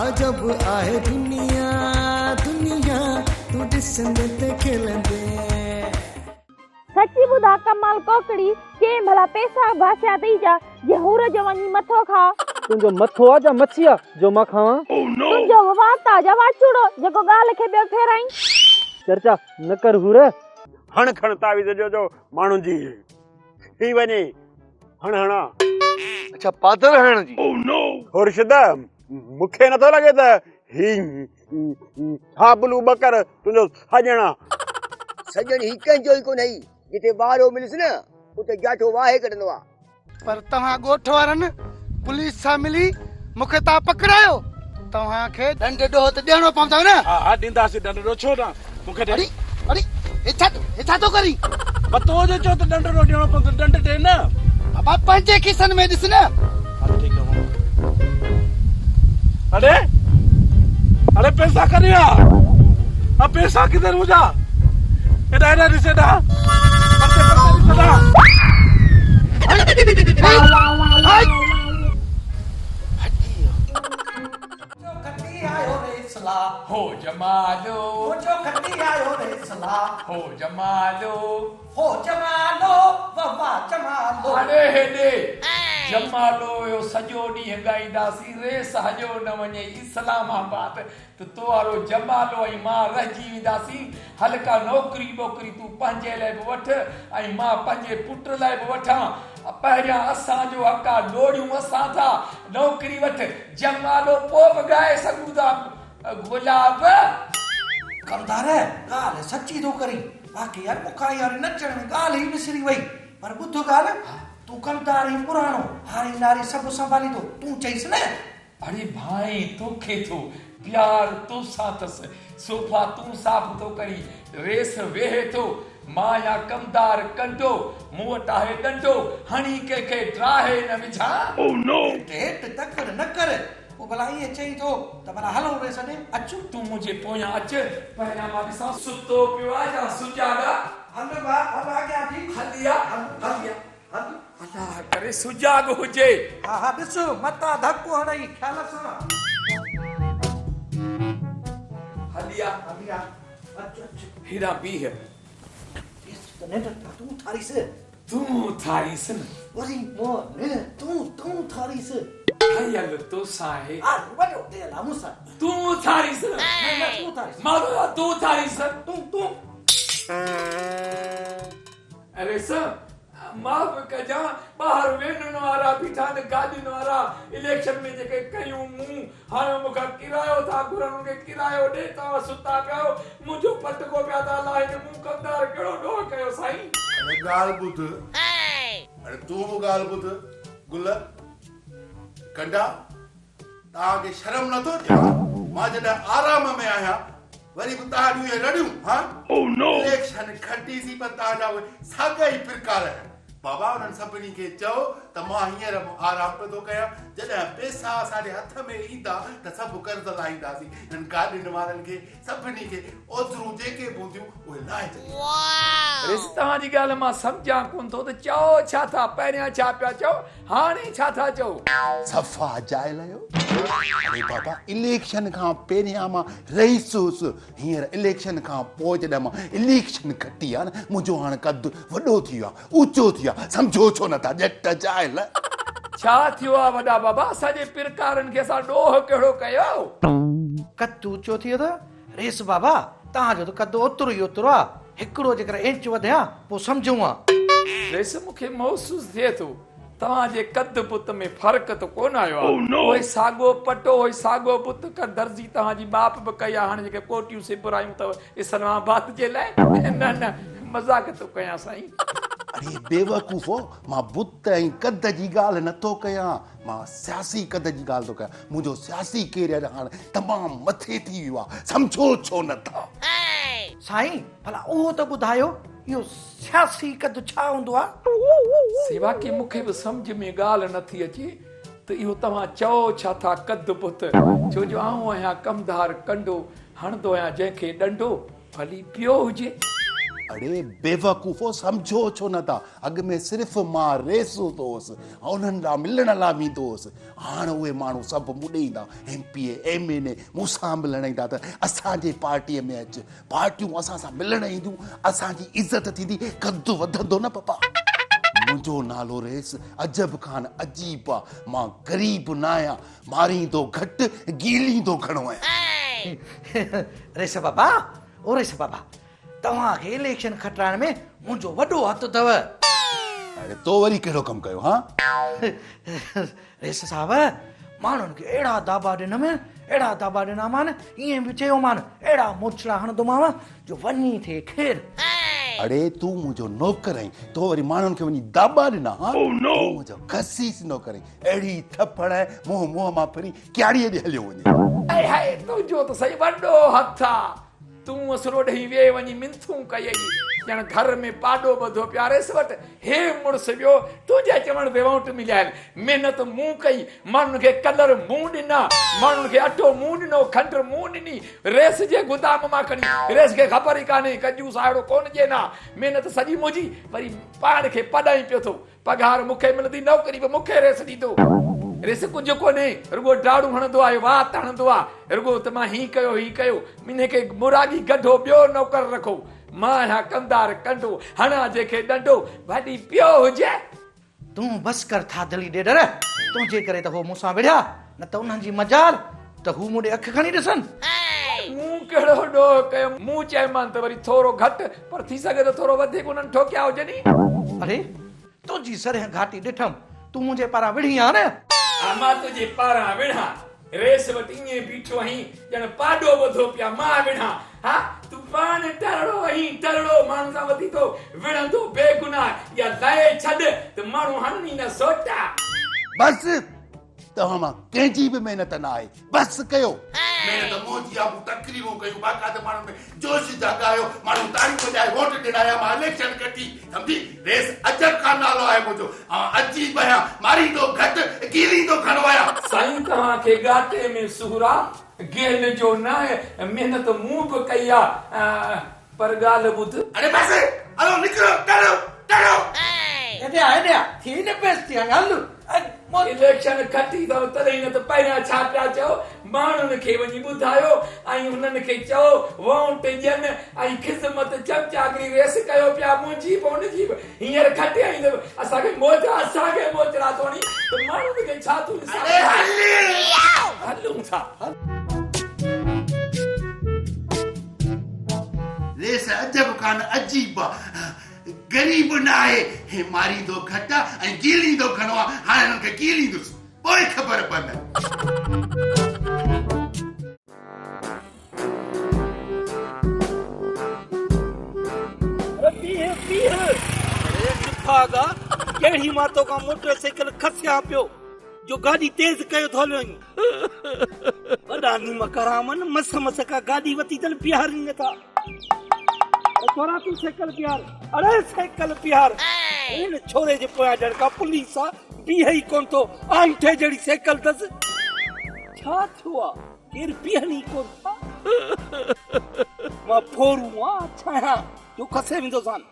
अजब आहे दुनिया दुनिया तू ॾिसंदे ते खिलंदे। सची ॿुधा कमाल कोकड़ी के भला पैसा भाषा दी जा जे हुर जो वनी मथो खा। तुंजो मथो आ जा मच्छी आ जो मां खावां? तुंजो वाता जा वाचुड़ो जेको गाल खे ॿियो फेराई। चर्चा न कर हुर। हण खण तावीज़ जो माण्हुनि जी ही वञे हण हणा। अच्छा पादर हण जी। खुर्शिद मूंखे नथो लॻे त ही हा बुलू बकर तुंहिंजो साॼणा। सजन ही कंहिंजो ई कोन ही जिते ॿारो मिलिस न उते जाठो वाहे कढंदो आहे। पर तव्हां ॻोठ वारनि पुलिस सां मिली मूंखे तव्हां पकड़ायो तव्हांखे दंड ॾोह त ॾियणो पवंदव न। हा हा ॾींदासीं दंड ॾो छो न मूंखे अरे अरे छा थो करी? पतो जो चो त दंड ॾो ॾियणो पवंदो दंड ॾे न। अब पंहिंजे खिसनि में ॾिस न। अरे अरे पैसा करिया अब पैसा किधर मुझा एडा एडा ॾिस एडा हो जमालो मुझो खटी आयो रे सला हो जमालो बाबा जमालो। अरे हेडे जमालो यो सजो ॾींहुं ॻाईंदासीं रेस हजो न वञे इस्लामाबाद त तो वारो जमालो ऐं मां रहिजी वेंदासीं। हल्का नौकरी वोकरी तूं पंहिंजे लाइ बि वठ ऐं मां पंहिंजे पुट लाइ बि वठां। पहिरियां असांजो हक़ आहे ॾोड़ियूं असां था नौकरी वठ जमालो पोइ बि ॻाए सघूं था गुलाब। कमदार ॻाल्हि सची थो करी बाक़ी यार मूंखां यार नचण में ॻाल्हि ई विसरी वई। पर ॿुध ॻाल्हि तूं कमदार ई पुराणो हाणे नारी सभु संभाली थो तूं चईस न। अरे भाई तोखे थो प्यार तोसां अथसि सोफा तूं साफ़ थो करी रेस वेहे थो मां या कमदार कंडो मूं वटि आहे डंडो हणी कंहिंखे ड्राहे न विझां। हेठ तकड़ न कर पोइ भला ईअं चई थो त भला हलो रेस ॾे अचूं तूं मुंहिंजे पोयां अचु पहिरियां मां ॾिसां सुतो पियो आहे या सुजाॻा। हल भाउ हल अॻियां थी हलिया हलिया अल्लाह करे सुजाॻ हुजे। हा हा ॾिस मता धक्को हणई ख़्याल सां हलिया हलिया अच अच हीरा बीह तूं थारीस तूं थारीस न वरी मोने तूं थारीस हयल तोसां आहे आ वॾो तेल आहे मूंसां तूं थारीस न तूं थारीस मारो तूं थारीस तूं अरे सर माफ़ कजां ॿाहिरि वेनण वारा बीठा आहिनि गाॾियुनि वारा इलेक्शन में जेके कयूं मूं हाणे मूंखां किरायो था घुरनि उनखे किरायो ॾे तव्हां सुता पिया आहियो मुंहिंजो पटको पिया था लाहिनि मूं कमदार कहिड़ो ॾोह कयो साईं। ॻाल्हि ॿुध अरे तूं बि ॻाल्हि ॿुध गुल कंडा तव्हांखे शर्म नथो अचे मां जॾहिं आराम में आहियां वरी बि तव्हां इहे रड़ियूं हा इलेक्शन खटीसीं पर तव्हांजा उहे साॻा ई फिरका रहनि। बाबा उन्हनि सभिनी खे चओ त मां हींअर आराम पियो थो कयां जॾहिं पैसा असांजे हथ में ईंदा त सभु कर्ज़ लाहींदासीं हिन गाॾियुनि वारनि खे सभिनी खे ओतिरूं जेके बि हूंदियूं उहे लाहे छॾियूं। तव्हांजी ॻाल्हि मां सम्झां कोन थो त चओ छा था पहिरियां छा पिया चओ हाणे छा था चओ सफ़ा जाइल आहियो। अरे बाबा इलेक्शन खां पहिरियां मां रहीसुसि हींअर इलेक्शन खां पोइ जॾहिं मां इलेक्शन खटी आहे न मुंहिंजो हाणे कदु वॾो थी वियो आहे ऊचो थी वियो आहे सम्झो छो नथा ॼट जाइल। छा थियो आहे वॾा बाबा असांजे पिरकारनि खे असां ॾोह कहिड़ो कयो कदु ऊचो थी वियो त रेस बाबा तव्हांजो त कदु ओतिरो ई ओतिरो आहे हिकिड़ो जेकर इंच वधिया पोइ सम्झूं आहे। रेस मूंखे महसूस थिए थो तव्हांजे कद बुत में फ़र्क़ु त कोन आयो आहे उहे साॻो पटो उहे साॻो बुत कर दर्जी तव्हांजी बाप बि कई आहे हाणे जेके कोटियूं सिबरायूं अथव इस्लामाबाद जे लाइ न मज़ाक थो कयां साईं। अरे बेवकूफ़ो मां बुत ऐं कद जी ॻाल्हि नथो कयां मां सियासी कद जी ॻाल्हि थो कयां मुंहिंजो सियासी कैरियर हाणे तमामु मथे थी वियो आहे सम्झो छो नथा। साईं भला उहो त ॿुधायो इहो सियासी कद छा हूंदो आहे? सिवा की मूंखे बि सम्झ में ॻाल्हि नथी अचे त इहो तव्हां चओ छा था कद बुत छो जो आऊं आहियां कमदार कंडो हणंदो आहियां जंहिंखे डंडो भली पियो हुजे अड़े बेवकूफ़ो सम्झो छो नथा अॻु में सिर्फ़ु मां रेसो तो हुअसि ऐं उन्हनि लाइ मिलण लाइ बीठो हुअसि हाणे उहे माण्हू सभु मूंॾे ईंदा MP MNA मूंसां मिलण ईंदा त असांजे पार्टीअ में अचु पार्टियूं असां सां मिलण ईंदियूं असांजी इज़त थींदी कदु वधंदो न पप्पा मुंहिंजो नालो रेस अजब खान अजीब आहे मां ग़रीब न आहियां मारींदो घटि गीलींदो घणो आहियां रेस बाबा ओ रेस बाबा तव्हांखे इलेक्शन खटाइण में मुंहिंजो वॾो हथु अथव अरे तो वरी कहिड़ो कमु कयो हा रेस साहब माण्हुनि खे अहिड़ा दाबा ॾिनामान ईअं बि चयोमान अहिड़ा मोचड़ा हणंदोमांव जो वञी थिए खेर अड़े तूं मुंहिंजो नौकर आहीं तो वरी माण्हुनि खे वञी दाबा ॾिना हा मुंहिंजो खसीस नौकर आहीं अहिड़ी थप्पड़ मुंहुं मां फिरी क्यारीअ ॾे हलियो वञे हाय तुंहिंजो त सही वॾो हथ आहे तूं असरो ॾेई वे वञी मिंथूं कई ॼण घर में पाॾो ॿधो प्यारेस वटि हे मुड़ुस वियो तुंहिंजे चवण ते वोट मिलियल महिनत मूं कई माण्हुनि खे कलर मूं ॾिना माण्हुनि खे अटो मूं ॾिनो खंडु मूं ॾिनी रेस जे गुदाम मां खणी रेस खे ख़बर ई कान्हे कजू साहिड़ो कोन जे ना महिनत सॼी मुंहिंजी वरी पाण खे पढ़ाई पियो थो पघार मूंखे मिलंदी नौकरी बि मूंखे रेस ॾींदो रेस कुझु कोन्हे रुगो डाड़ू हणंदो आहे वात हणंदो आहे रुगो त मां हीअ कयो मिने खे मुरागी गढो ॿियो नौकर रखो मां आहियां कंदार कंडो हणा जंहिंखे ॾंडो वॾी पियो हुजे तूं बस कर थादली ॾेडर तुंहिंजे करे त हो मूंसां विढ़िया न त उन्हनि जी मजाल त हू मूंॾे अखि खणी ॾिसनि मूं कहिड़ो ॾोह कयो मूं चयोमान त वरी थोरो घटि पर थी सघे त थोरो वधीक उन्हनि ठोकिया हुजे नी अरे तुंहिंजी सरह घाटी ॾिठमि तूं मुंहिंजे पारां विढ़ी आहे न मां तुंहिंजे पारां विढ़ा रेस वटि ईअं बीठो आहीं ॼण पाॾो ॿधो पिया मां विढ़ा हा तूं पाण टरड़ो आहीं टरड़ो माण्हू सां वधी तो विढ़ंदो बेगुनाह या लहे छॾ त माण्हू हणनी न सोटा बस तव्हां मां कंहिंजी बि महिनत न आहे बस कयो महिनत मोदी आबू तकरीबूं कयूं बाक़ाइदा माण्हुनि में जोश जगायो माण्हू ताड़ी वॼाए वोट ॾिनाया मां इलेक्शन कटी सम्झी रेस अजब खान नालो आहे मुंहिंजो अजीब आहियां मारींदो घटि गीलींदो घणो आहियां साईं तव्हांखे गाटे में सुहरा गेल जो न महिनत मूं बि कई आहे पर ॻाल्हि ॿुध अरे बस हलो निकिरो डरो डरो हेॾिया थी न पेस थी हल इलेक्शन खटी अथव तॾहिं न त पहिरियां छा पिया चओ माण्हुनि खे वञी ॿुधायो ऐं हुननि खे चओ वोट ॾियनि ऐं ख़िदमत चमचागिरी रेस कयो पिया मुंहिंजी बि हुनजी बि हींअर खटिया ईंदव असांखे मोचरा थोड़ी त माण्हुनि खे छा थो हलूं था रेस अजब खान अजीब गरीब न आहे हे मारींदो घटा ऐं गीलींदो घणो आहे हाणे हिननि खे गीलींदुसि पोइ ख़बर पवंदी कहिड़ी मातो खां मोटरसाइकिल खसिया पियो जो गाॾी तेज़ कयो थो हलियो वॾा नीम करामन मस का गाॾी वती अथनि बीहारनि नथा थोड़ा तू साइकिल बिहार अरे साइकिल बिहार इन छोरे जे पोयां ॼण पुलिस आहे बीह ई कोन थो आंठे जहिड़ी साइकिल अथसि छा थियो आहे केरु बीहणी कोन था मां फोरू आं छाया जो खसे वेंदो सान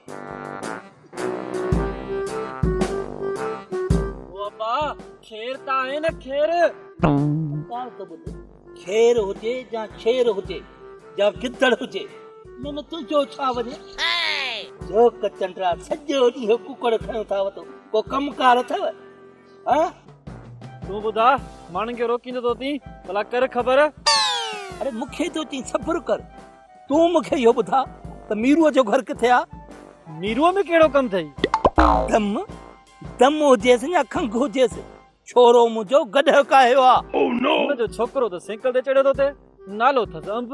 बाबा खेर त आहे न खेर खेर हुजे या शेर हुजे या गिदड़ हुजे न तुंहिंजो छा वञे जो कचंड्रा सॼो ॾींहुं कुकड़ खयो था वठो को कमकार अथव हा तूं ॿुधा माण्हुनि खे रोकींदो तो थी भला कर ख़बर अरे मूंखे तो चई सब्र कर तूं मूंखे इहो ॿुधा त मीरूअ जो घर किथे आहे मीरूअ में कहिड़ो कमु अथई दम हुजेसि या खंघ हुजेसि छोरो मुंहिंजो गॾु कायो आहे हुनजो छोकिरो त साइकिल ते चढ़ियो थो थिए नालो अथसि अंब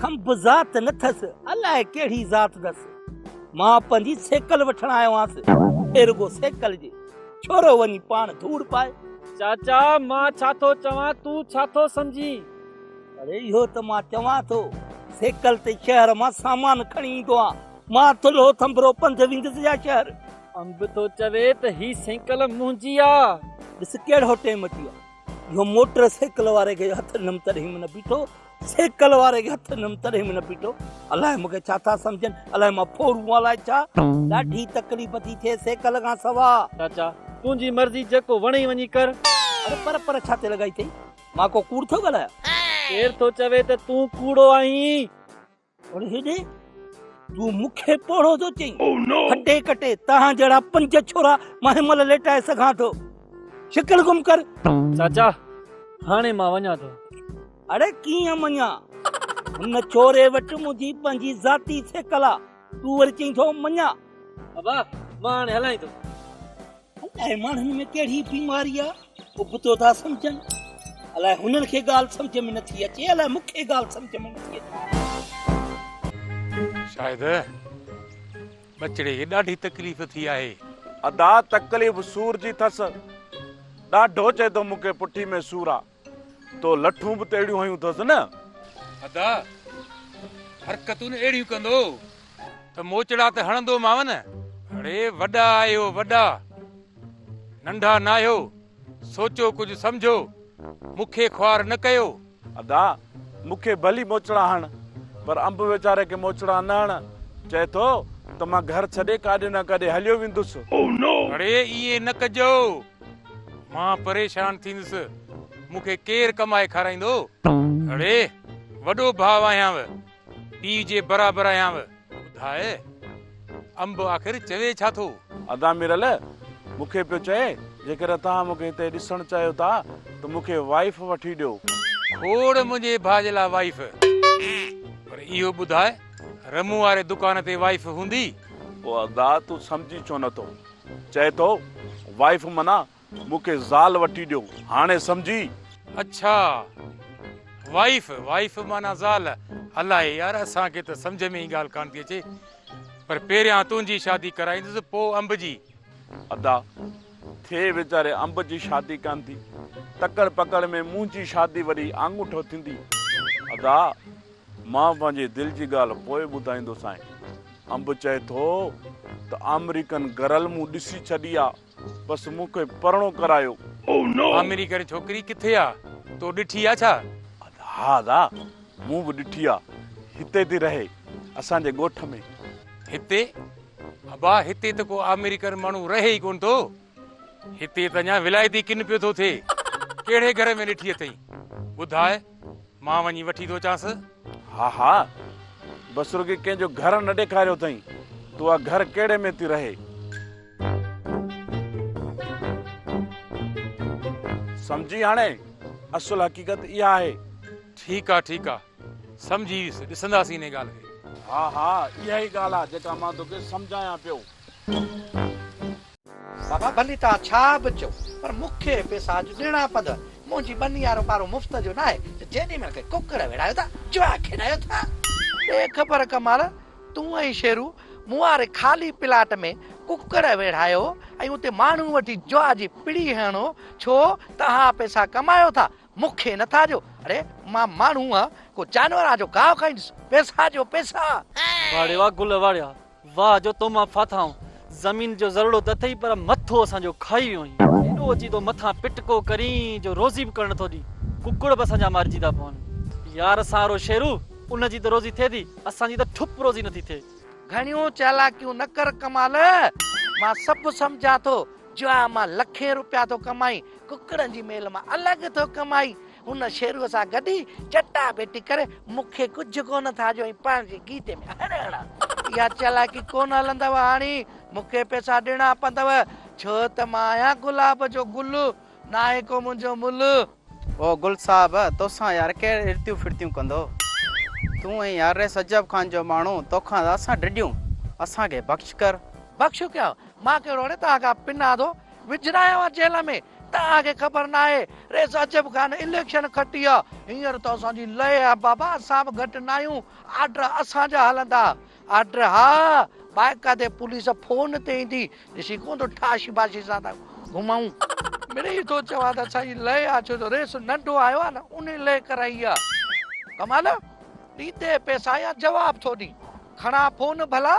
खंभ ज़ात न अथसि अलाए कहिड़ी ज़ात अथसि मां पंहिंजी साइकिल वठण आयो आहियां रुगो साइकिल जी छोरो वञी पाण धूड़ पाए चाचा मां छा थो चवां तूं छा थो सम्झी अरे इहो त मां चवां थो साइकिल ते शहर मां सामान खणी ईंदो आहे मां थुलो थंभरो पंध वेंदुसि या शहर अंब तो चवे त ही साइकिल मुंहिंजी आहे ॾिस कहिड़ो टाइम अची आहे इहो मोटर साइकिल वारे खे हथ नम तॾहिं न बीठो सेकल वारे खे हथ न तॾहिं बि न पीटो। अलाए मूंखे छा था सम्झनि, अलाए मां फोड़ू अलाए छा। ॾाढी तकलीफ़ थी थिए सेकल खां सवा। चाचा तुंहिंजी मर्ज़ी जेको वणे वञी कर। अरे पर छा ते लॻाई अथई? मां को कूड़ थो ॻाल्हायां? केर थो चवे त तूं कूड़ो आहीं? और हेॾे तूं मूंखे पोड़ो थो चई? हटे कटे तव्हां जहिड़ा 5 छोरा मां हिनमहिल लेटाए सघां थो। शिकिल गुम कर। चाचा हाणे मां वञा थो। अरे कीअं मञा? हुन छोरे वटि मुंहिंजी पंहिंजी ज़ाती सेकल आहे, तूं वरी चई थो मञा? अबा मां हाणे हलां थो। अलाए माण्हुनि में कहिड़ी बीमारी आहे, उबतो था सम्झनि। अलाए हुननि खे ॻाल्हि सम्झ में नथी अचे, अलाए मूंखे ॻाल्हि सम्झ में नथी अचे। शायदि बचड़े खे ॾाढी तकलीफ़ थी आहे। अदा तकलीफ़ सूर जी अथसि, ॾाढो चए थो मूंखे पुठी में सूर आहे। तो लठूं बि त अहिड़ियूं हयूं अथसि न। अदा हरकतूं न अहिड़ियूं कंदो त मोचड़ा त हणंदो माव न। अड़े वॾा आहियो वॾा, नंढा न आहियो। सोचो कुझु सम्झो, मूंखे ख्वार न कयो। अदा मूंखे भली मोचड़ा हण, पर अंब वीचारे खे मोचड़ा न हण। चए थो त मां घर छॾे काॾे न काॾे हलियो वेंदुसि। अड़े इहे न कजो, मां परेशान थींदुसि। मूंखे केरु कमाए खाराईंदो? अड़े वॾो भाउ आहियांव, पीउ जे बराबरि आहियांव। ॿुधाए अंब आख़िर चवे छा थो? अदा मिरल मूंखे पियो चए जेकर तव्हां मूंखे हिते ॾिसणु चाहियो था त मूंखे वाइफ वठी ॾियो। खोड़ मुंहिंजे भाउ जे लाइ वाइफ, पर इहो ॿुधाए रमू वारे दुकान ते वाइफ हूंदी? पोइ अदा तूं सम्झी छो नथो? चए थो वाइफ माना मूंखे ज़ाल वठी ॾियो। हाणे सम्झी? अच्छा वाइफ, वाइफ माना ज़ाल। अलाए यार असांखे त सम्झ में ई ॻाल्हि कान थी अचे। पर पहिरियां तुंहिंजी शादी कराईंदुसि, पोइ अंब जी। अदा थे वीचारे अंब जी शादी कान थी, तकड़ पकड़ में मुंहिंजी शादी वरी आंगूठो थींदी। अदा मां पंहिंजे दिलि जी ॻाल्हि पोइ ॿुधाईंदोसि साईं। अंब चए थो त अमेरिकन गरल मूं ॾिसी छॾी आहे, बसि मूंखे परणो करायो। अमेरिकन छोकिरी किथे आहे? तो ॾिठी आहे छा? हा अदा मूं बि ॾिठी आहे, हिते थी रहे असांजे ॻोठ में। हिते? अबा हिते त को अमेरिकन माण्हू रहे ई कोन थो। हिते त अञा विलायती किन पियो थो थिए। कहिड़े घर में ॾिठी अथई? ॿुधाए, मां वञी वठी थो चांसि। हा हा बसि रुॻी कंहिंजो घर न ॾेखारियो अथई, तूं आहे घर कहिड़े में थी रहे? सम्झी? हाणे असुल हक़ीक़त इहा आहे। ठीकु आहे ठीकु आहे, सम्झी वियुसि, ॾिसंदासीं इन ॻाल्हि खे। हा हा इहा ई ॻाल्हि आहे जेका मां तोखे सम्झायां पियो। बाबा भली तव्हां छा बि चओ, पर मूंखे पैसा अॼु ॾियणा पवंदा। मुंहिंजी बनी वारो पारो मुफ़्त जो न आहे। जेॾी महिल के कुकर विड़ायो था, जुआ खेॾायो था। ॾे ख़बर कमाल, तूं ऐं शेरू मूं वारे ख़ाली प्लाट में कुकर वेड़ायो ऐं उते माण्हू वठी जुआ जी पिड़ी हणो। छो? तव्हां पैसा कमायो था, मूंखे नथा ॾियो। अरे मां माण्हू आहियां, को जानवर जो गाहु खाईंदुसि? पैसा जो पैसा। वाड़े वाह गुल वाड़िया, वाह जो तो मां फाथाऊं। ज़मीन जो ज़रूरत अथई पर मथो असांजो खाई वियो आहीं। एॾो अची तो मथां पिटको करीं जो रोज़ी बि करण थो ॾी। कुकड़ बि असांजा मारिजी था पवनि। यार असां शेरू, उनजी त रोज़ी थिए थी, असांजी त ठुप रोज़ी नथी थिए। घणियूं चालाकियूं न कर कमाल, मां सभु सम्झां थो। जुआ मां लखे रुपया थो कमाई, कुकड़नि जी मेल मां अलॻि थो कमाई। हुन शेरूअ सां गॾी चटा बेटी करे मूंखे कुझु कोन था ॾियो, पंहिंजे गीते में हणा। इहा चालाकी कोन हलंदव। हाणे मूंखे पैसा ॾियणा पवंदव, छो त मां आहियां गुलाब जो गुल, न आहे को मुंहिंजो मुल। ओ गुल साहब, तोसां यार कहिड़े हिरतियूं फिरतियूं कंदो? तूं ऐं यार सजब खान जो माण्हू, तोखां असां ॾियूं, असांखे बख़्श कर। बख़्शो क्या? मां कहिड़ो रे तव्हांखां पिना थो विझरायो आहे जेल में? तव्हांखे ख़बर न आहे रे सजब खान इलेक्शन खटी आहे। हींअर त असांजी लय आहे बाबा, असां बि घटि न आहियूं। आर्डर असांजा हलंदा। आर्डर हा, बाक़ाइदे पुलिस फोन ते ईंदी। ॾिसी कोन थो ठाशी बाशी सां था घुमाऊं। मिड़ई थो चवां त असांजी लय आहे, छो जो रेस नंढो आयो आहे न, उन लय कराई आहे। कमाल ॾींदे पैसा या जवाब थो ॾी। खणा फोन भला।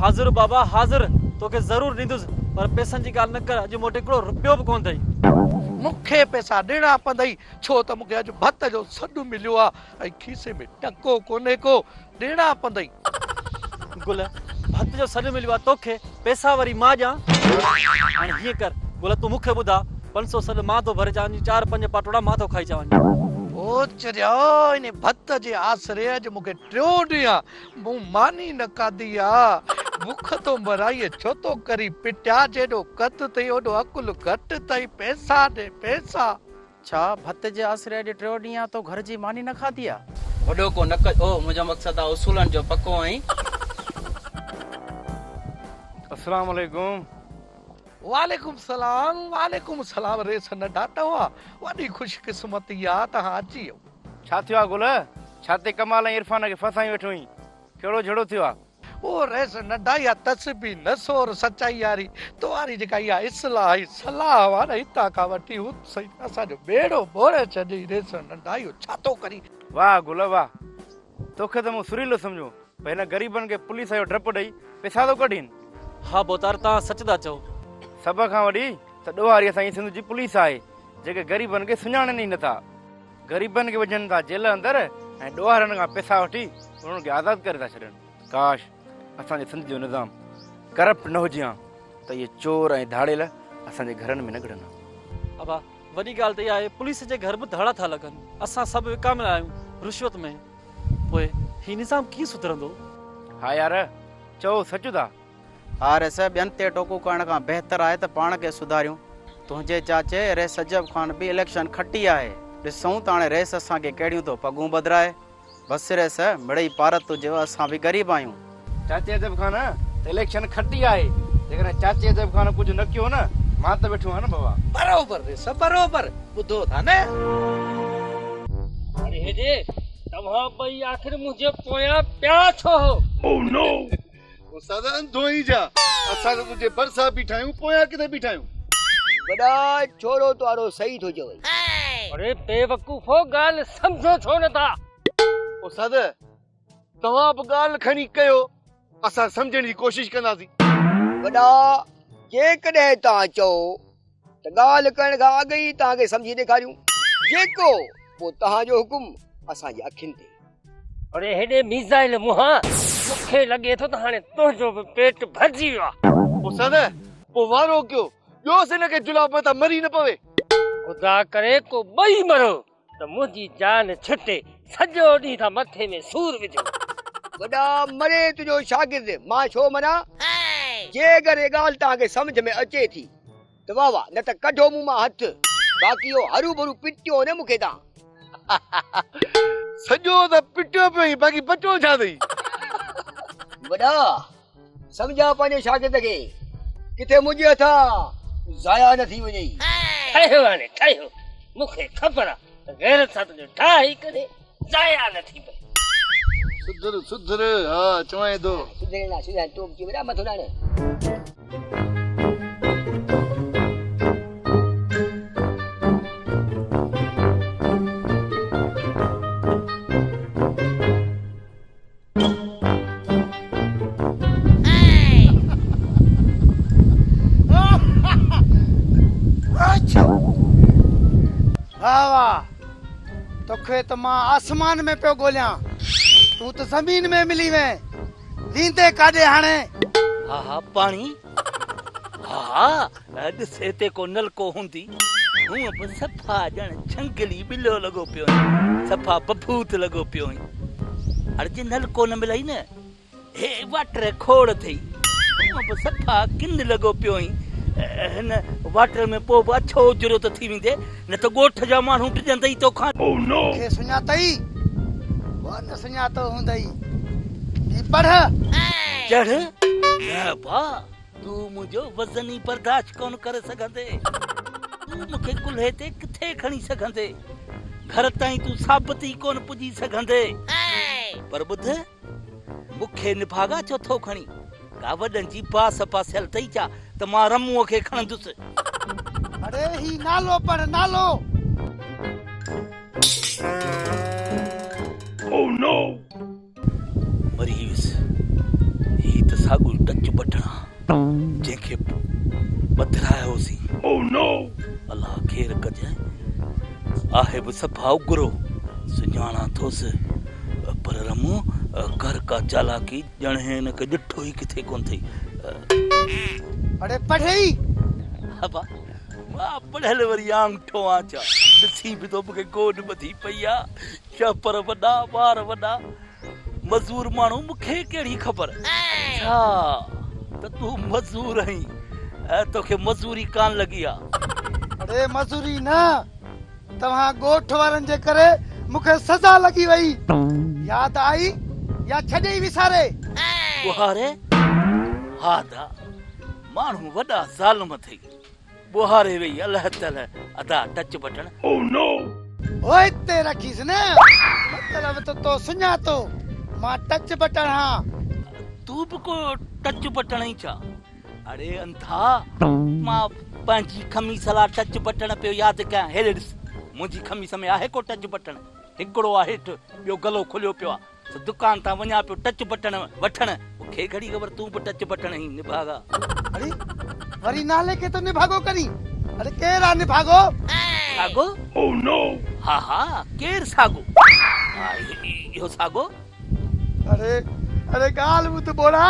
हाज़िर बाबा हाज़िर, तोखे ज़रूर ॾींदुसि, पर पैसनि जी ॻाल्हि न कर। अॼु मूं वटि हिकिड़ो रुपयो बि कोन अथई। मूंखे पैसा ॾियणा पवंदई छो त मूंखे अॼु भत जो सॾु मिलियो आहे ऐं खीसे में टको कोन्हे को ॾियणा पवंदई। गुल भत जो सॾु मिलियो आहे तोखे पैसा वरी मां ॾियां। हाणे हीअं कर गुल तूं मूंखे ॿुधा 500 सॾु मां थो भरे चवां 4-5 पाटोड़ा मां थो खाई चवां। ओ चरिया इन भत जे आसरे अॼु मूंखे टियों ॾींहुं आहे मूं मानी न खाधी आहे। बुख तो मराई छो तो करी पिटिया जेॾो कत अथई ओॾो अकुल घटि अथई पैसा ॾे पैसा। छा भत जे आसरे अॼु टियों ॾींहुं आहे तो घर जी मानी न खाधी आहे? वॾो को न कजो मुंहिंजो मक़सदु आहे उसूलनि जो पको आहीं। अस्सलाम वालेकुम। वालेकुम सलाम रेस न डाटा हुआ वॾी खुशकिस्मती आहे तव्हां अची वियो। छा थियो आहे गुल? छा ते कमाल ऐं इरफान खे फसाई वेठो हुई? कहिड़ो झड़ो थियो आहे? ओ रेस नंढा या तस्बी नसोर सचाई यारी तुम्हारी जेका इहा इस्लाह सलाह आहे न हितां खां वठी हुत सही असांजो बेड़ो बोरे छॾी रेस नंढा इहो छा थो करी? वाह गुल वाह, तोखे त मूं सुरीलो सम्झो भई हिन ग़रीबनि खे पुलिस जो डपु ॾेई पैसा थो कढीनि। हा बोतार तव्हां सच था चओ। सभ खां वॾी त ॾोहारी असांजी सिंध जी पुलिस आहे जेके ग़रीबनि खे सुञाणनि ई नथा। ग़रीबनि खे विझनि था जेल अंदरि ऐं ॾोहारनि खां पैसा वठी उन्हनि खे आज़ादु करे था छॾनि। काश असांजे सिंध जो निज़ाम करप्ट न हुजे हा त इहे चोर ऐं धाड़ेल असांजे घरनि में न घड़नि। अबा वॾी ॻाल्हि त इहा आहे पुलिस जे घर बि धड़ा था लॻनि। असां सभु विकामियल आहियूं रिश्वत में। पोइ ही निज़ाम कीअं सुधरंदो? हा यार चओ सच था। हा रेस ॿियनि ते टोकू करण खां बहितर आहे त पाण खे सुधारियूं। तुंहिंजे चाचे रेस सजब ख़ान बि इलेक्शन खटी आहे। ॾिसूं त हाणे रेस असांखे कहिड़ियूं थो पगूं बदिराए। बसि रेस मिड़ई पारत तुंहिंजो असां बि ग़रीब आहियूं। चाचे अजब खान त इलेक्शन खटी आहे जेकॾहिं चाचे अजब खान कुझु न कयो न मां त वेठो आहियां न बाबा। बरोबर रेस बरोबर ॿुधो था न। अरे हेॾे तव्हां ॿई आख़िर मुंहिंजे पोयां पिया छो? ओ नो उस्ताद अंधो ई जा असां त तुंहिंजे भरिसां बीठा आहियूं पोयां किथे बीठा आहियूं। वॾा छोरो तुआरो सही थो चवे। अरे बेवकूफ़ो ॻाल्हि सम्झो छो नथा? उस्ताद तव्हां बि ॻाल्हि खणी कयो असां सम्झण जी कोशिश कंदासीं। वॾा जेकॾहिं तव्हां चओ त ॻाल्हि करण खां अॻु ई तव्हांखे सम्झी ॾेखारियूं जेको पोइ तव्हांजो हुकुम असांजी अखियुनि ते। अरे हेॾे मीज़ाइल मुंहां मूंखे लॻे थो त हाणे तुंहिंजो बि पेट भरिजी वियो आहे। उस्ताद पोइ वारो कयो ॿियोसि हिन खे जुलाब मथां मरी न पवे। ख़ुदा करे को ॿई मरो त मुंहिंजी जान छुटे सॼो ॾींहुं था मथे में सूर विझो। वॾा मरे तुंहिंजो शागिर्द मां छो मना? जेकर ये ॻाल्हि तव्हांखे सम्झ में अचे थी त वाह वाह न त कढो मूं मां हथ। बाक़ी इहो हरू भरू पिटियो न मूंखे तव्हां। सॼो त पिटियो पियो ई बाक़ी बचो छा अथई? वॾा सम्झा पंहिंजे शागिर्द खे किथे मुंहिंजे हथां ज़ाया न थी वञे। ठहियो हाणे ठहियो मूंखे ख़बर आहे गैरत सां तुंहिंजो ठाही करे ज़ाया न थी पई। सुधर सुधर हा चवां थो सुधरे ना सुधरे टोप जी वॾा मथो डाणे। वाह वाह तोखे त मां आसमान में पियो ॻोल्हियां तूं त ज़मीन में मिली वएं। लींदे काॾे हाणे? हा हा पाणी हा ॾिसे ते को नलको हूंदी हूअं बि सफ़ा ॼण झंगली बिलो लॻो पियो सफ़ा बबूत लॻो पियो। हाणे जे नलको न मिलई न हे वाटर खोड़ अथई हूअं बि सफ़ा किन लॻो पियो हिन वाटर में पोइ बि अछो उजरो त थी वेंदे न त ॻोठ जा माण्हू टिजंदई तोखां। खे सुञातई वो न सुञातो हूंदई। ही पढ़ चढ़ न बा तू मुंहिंजो वज़न ई बर्दाश्त कोन करे सघंदे। तू मूंखे कुल्हे ते किथे खणी सघंदे घर ताईं तू साबित ई कोन पुॼी सघंदे। पर ॿुध मूंखे निभागा छो थो खणी का वॾनि जी पास पासियल अथई छा त मां रमुअ खे खणंदुसि। अरे ही नालो पढ़ नालो। ओ नो मरी वियुसि ही त साॻियो टच बटणा जंहिंखे बदिरायोसीं। ओ नो अलाह खेर कजे। बि सफ़ा उगरो सुञाणा थोसि पर रमो घर का चालाकी ॼण हिन खे ॾिठो ई किथे कोन थई। अरे पढ़ई हबा मां पढ़ियल वरी आंगठो आचा ॾिसी बि तो मूंखे गोॾ ॿधी पई आहे। छपर वॾा ॿार वॾा मज़ूर माण्हू मूंखे कहिड़ी ख़बर छा त तूं मज़ूर आहीं ऐं तोखे मज़ूरी कान लॻी आहे। अरे मज़ूरी न तव्हां ॻोठ वारनि जे करे मूंखे सज़ा लॻी वई। याद आई या छॾे ई विसारे? बुहारे हा दा माण्हू वॾा ज़ालिम थई बुहारे वई अलाह ताला अदा टच बटन। ओ नो ओए ते रखीस न मतलब तो सुञातो मां टच बटन हां। तू भी को टच बटन ही छा? अरे अंधा मां पंहिंजी खमीस ला टच बटन पे याद कयां। हेॾे ॾिस मुंहिंजी खमीस में आहे को टच बटन? हिकिड़ो आहे हेठि ॿियो गलो खुलियो पियो आहे। दुकान तां वञा पियो टच बटन वठण मूंखे घड़ी ख़बर तूं बि टच बटन ही निभागा। अरे वरी नाले के तो निभागो करी। अरे केरा निभागो? सागो? ओ नो हा हा केर सागो? इहो सागो? अरे अरे गाल बुत बोड़ा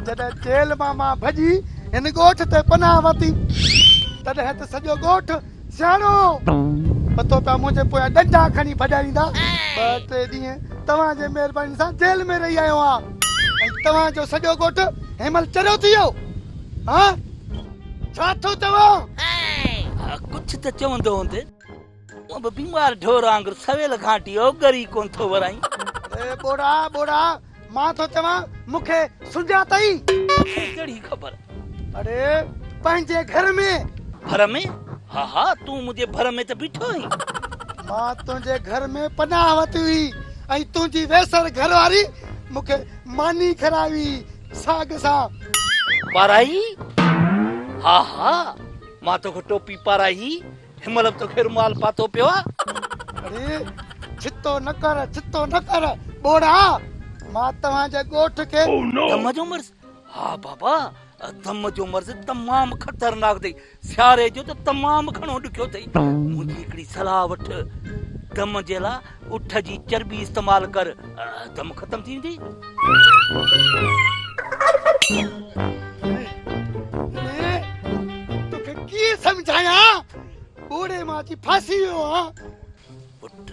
जॾहिं जेल मां भॼी हिन ॻोठ ते पनाह वरिती तॾहिं त सॼो ॻोठ सियाणो पतो पिया मुंहिंजे पोयां डंडा खणी भॼाईंदा। 2-3 ॾींहं तव्हांजे महिरबानी सां जेल में रही आयो आहियां ऐं तव्हांजो सॼो ॻोठ हेमल चरियो थी वियो। हा छा थो चवां? कुछ त चवंदो हूंदे तूं बि बीमार ढोर वांगुरु सवेल घाटी ओगरी कोन थो वराई। अरे बोड़ा बोड़ा मां थो चवां मूंखे सुञातई कहिड़ी ख़बर? अरे पंहिंजे घर में। घर में? हा हा तूं मुंहिंजे घर में त बीठो आहीं। मां तुंहिंजे घर में पनाह वरिती हुई ऐं तुंहिंजी वेसर घरवारी मूंखे मानी खरावी साग सां। पाराई? हा हा मां तोखे टोपी पाराई हिमल तोखे रुमाल पातो पियो आहे। अरे छितो न कर बोड़ा मां तव्हांजे ॻोठ खे दम जो मर्ज़? हा बाबा दम जो मर्ज़ तमामु ख़तरनाक अथई। सियारे जो त तमामु घणो ॾुखियो अथई। मुंहिंजी हिकिड़ी सलाह वठ दम जे लाइ उठ जी चर्बी इस्तेमाल कर दम ख़तम थी वेंदी। तोखे कीअं सम्झाया बूढ़े मां जी फांसी वियो आहे। पुट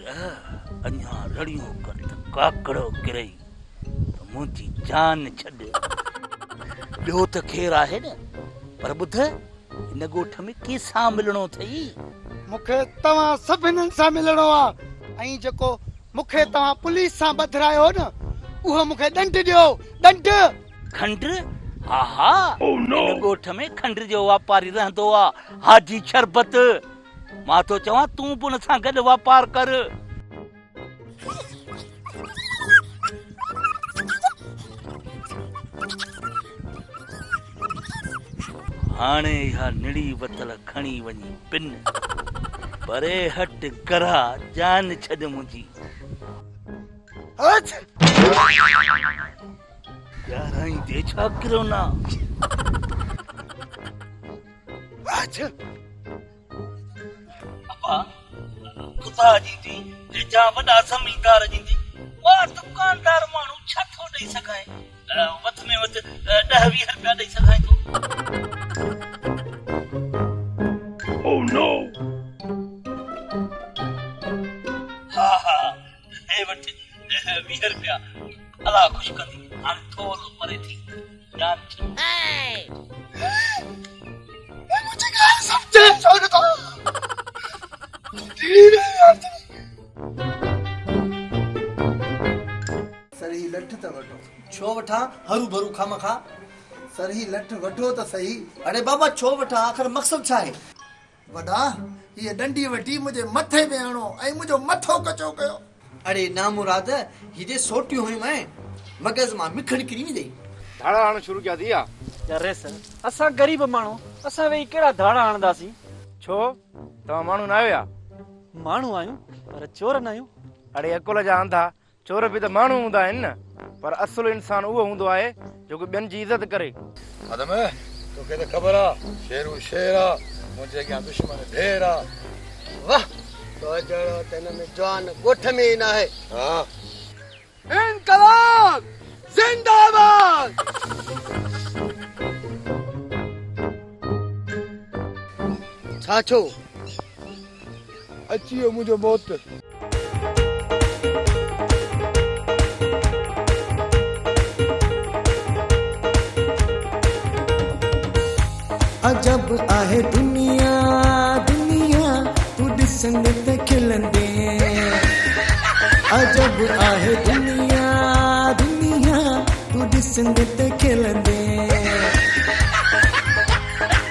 अञा रड़ियूं कर त काकड़ो किरई त मुंहिंजी जान छॾ। ॿियो त ख़ैर आहे न पर ॿुध हिन ॻोठ में कंहिंसां मिलणो अथई? मूंखे तव्हां सभिनी सां मिलणो आहे ऐं जेको मूंखे तव्हां पुलिस सां ॿधायो न उहो मूंखे ॾंड ॾियो ॾंड। खंड? हा हा हिन ॻोठ में खंड जो वापारी रहंदो आहे हाजी शरबत। मां तो चवां तूं बि हुन सां गॾु वापार कर। हाणे इहा निड़ी वतल खणी वञी पिन परे हट करा जान छॾ मुंहिंजी। याराई दे छा किरो ना अबा खुदा जी दी जा वॾा ज़मींदार जी दी मां दुकानदार माण्हू छा थो ॾेई सघां? वध में वध 10-20 रुपया ॾेई सघां थो। Oh no! हा हा हे वठ 20 रुपया अला खुश कंदी हाणे थोरो परे थी जान छॾ। मुझे गाल समझे छोड़ दो। सही लठ त वठो छो वठा हरू भरू खामखा सही लठ वठो त सही। अरे बाबा छो वठा आखिर मकसद छा आहे? वॾा ये डंडी वठी मुझे मथे में हणो ऐं मुंहिंजो मथो कचो कयो। अरे ना मुराद हिते सोटियूं हुयूं मैं मगज़ मां मिखण किरी वेंदी। धाड़ा हणण शुरू कया थी अरे सर असां गरीब माण्हू असां वेही कहिड़ा धाड़ा हणंदासीं? छो तव्हां माण्हू न आहियो या? माण्हू आहियूं पर चोर न आहियूं। अड़े अकुल जा अंधा चोर बि त माण्हू हूंदा आहिनि न पर असुल इंसान उहो हूंदो आहे जेको ॿियनि जी इज़त करे। आदम तोखे त ख़बर आहे शेर शेर आहे मुंहिंजे अॻियां दुश्मन ढेर आहे। वाह तो जड़ो तन में जान गोठ में ही ना है। हाँ इनकलाब जिंदाबाद। छाछो अचियो मुझे मौत। अजब आहे दुनिया दुनिया तू ॾिसंदे त खिलंदे। अजब आहे दुनिया दुनिया तू ॾिसंदे त खिलंदे।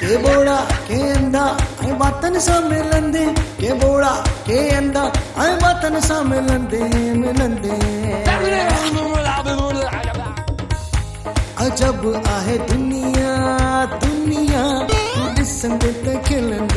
के बोड़ा के अंधा ऐं बातन सां मिलंदे। के बोड़ा के अंधा ऐं बातन सां मिलंदे मिलंदे। अजब आहे दुनिया दुनिया तू ॾिसंदे त खिलंदे।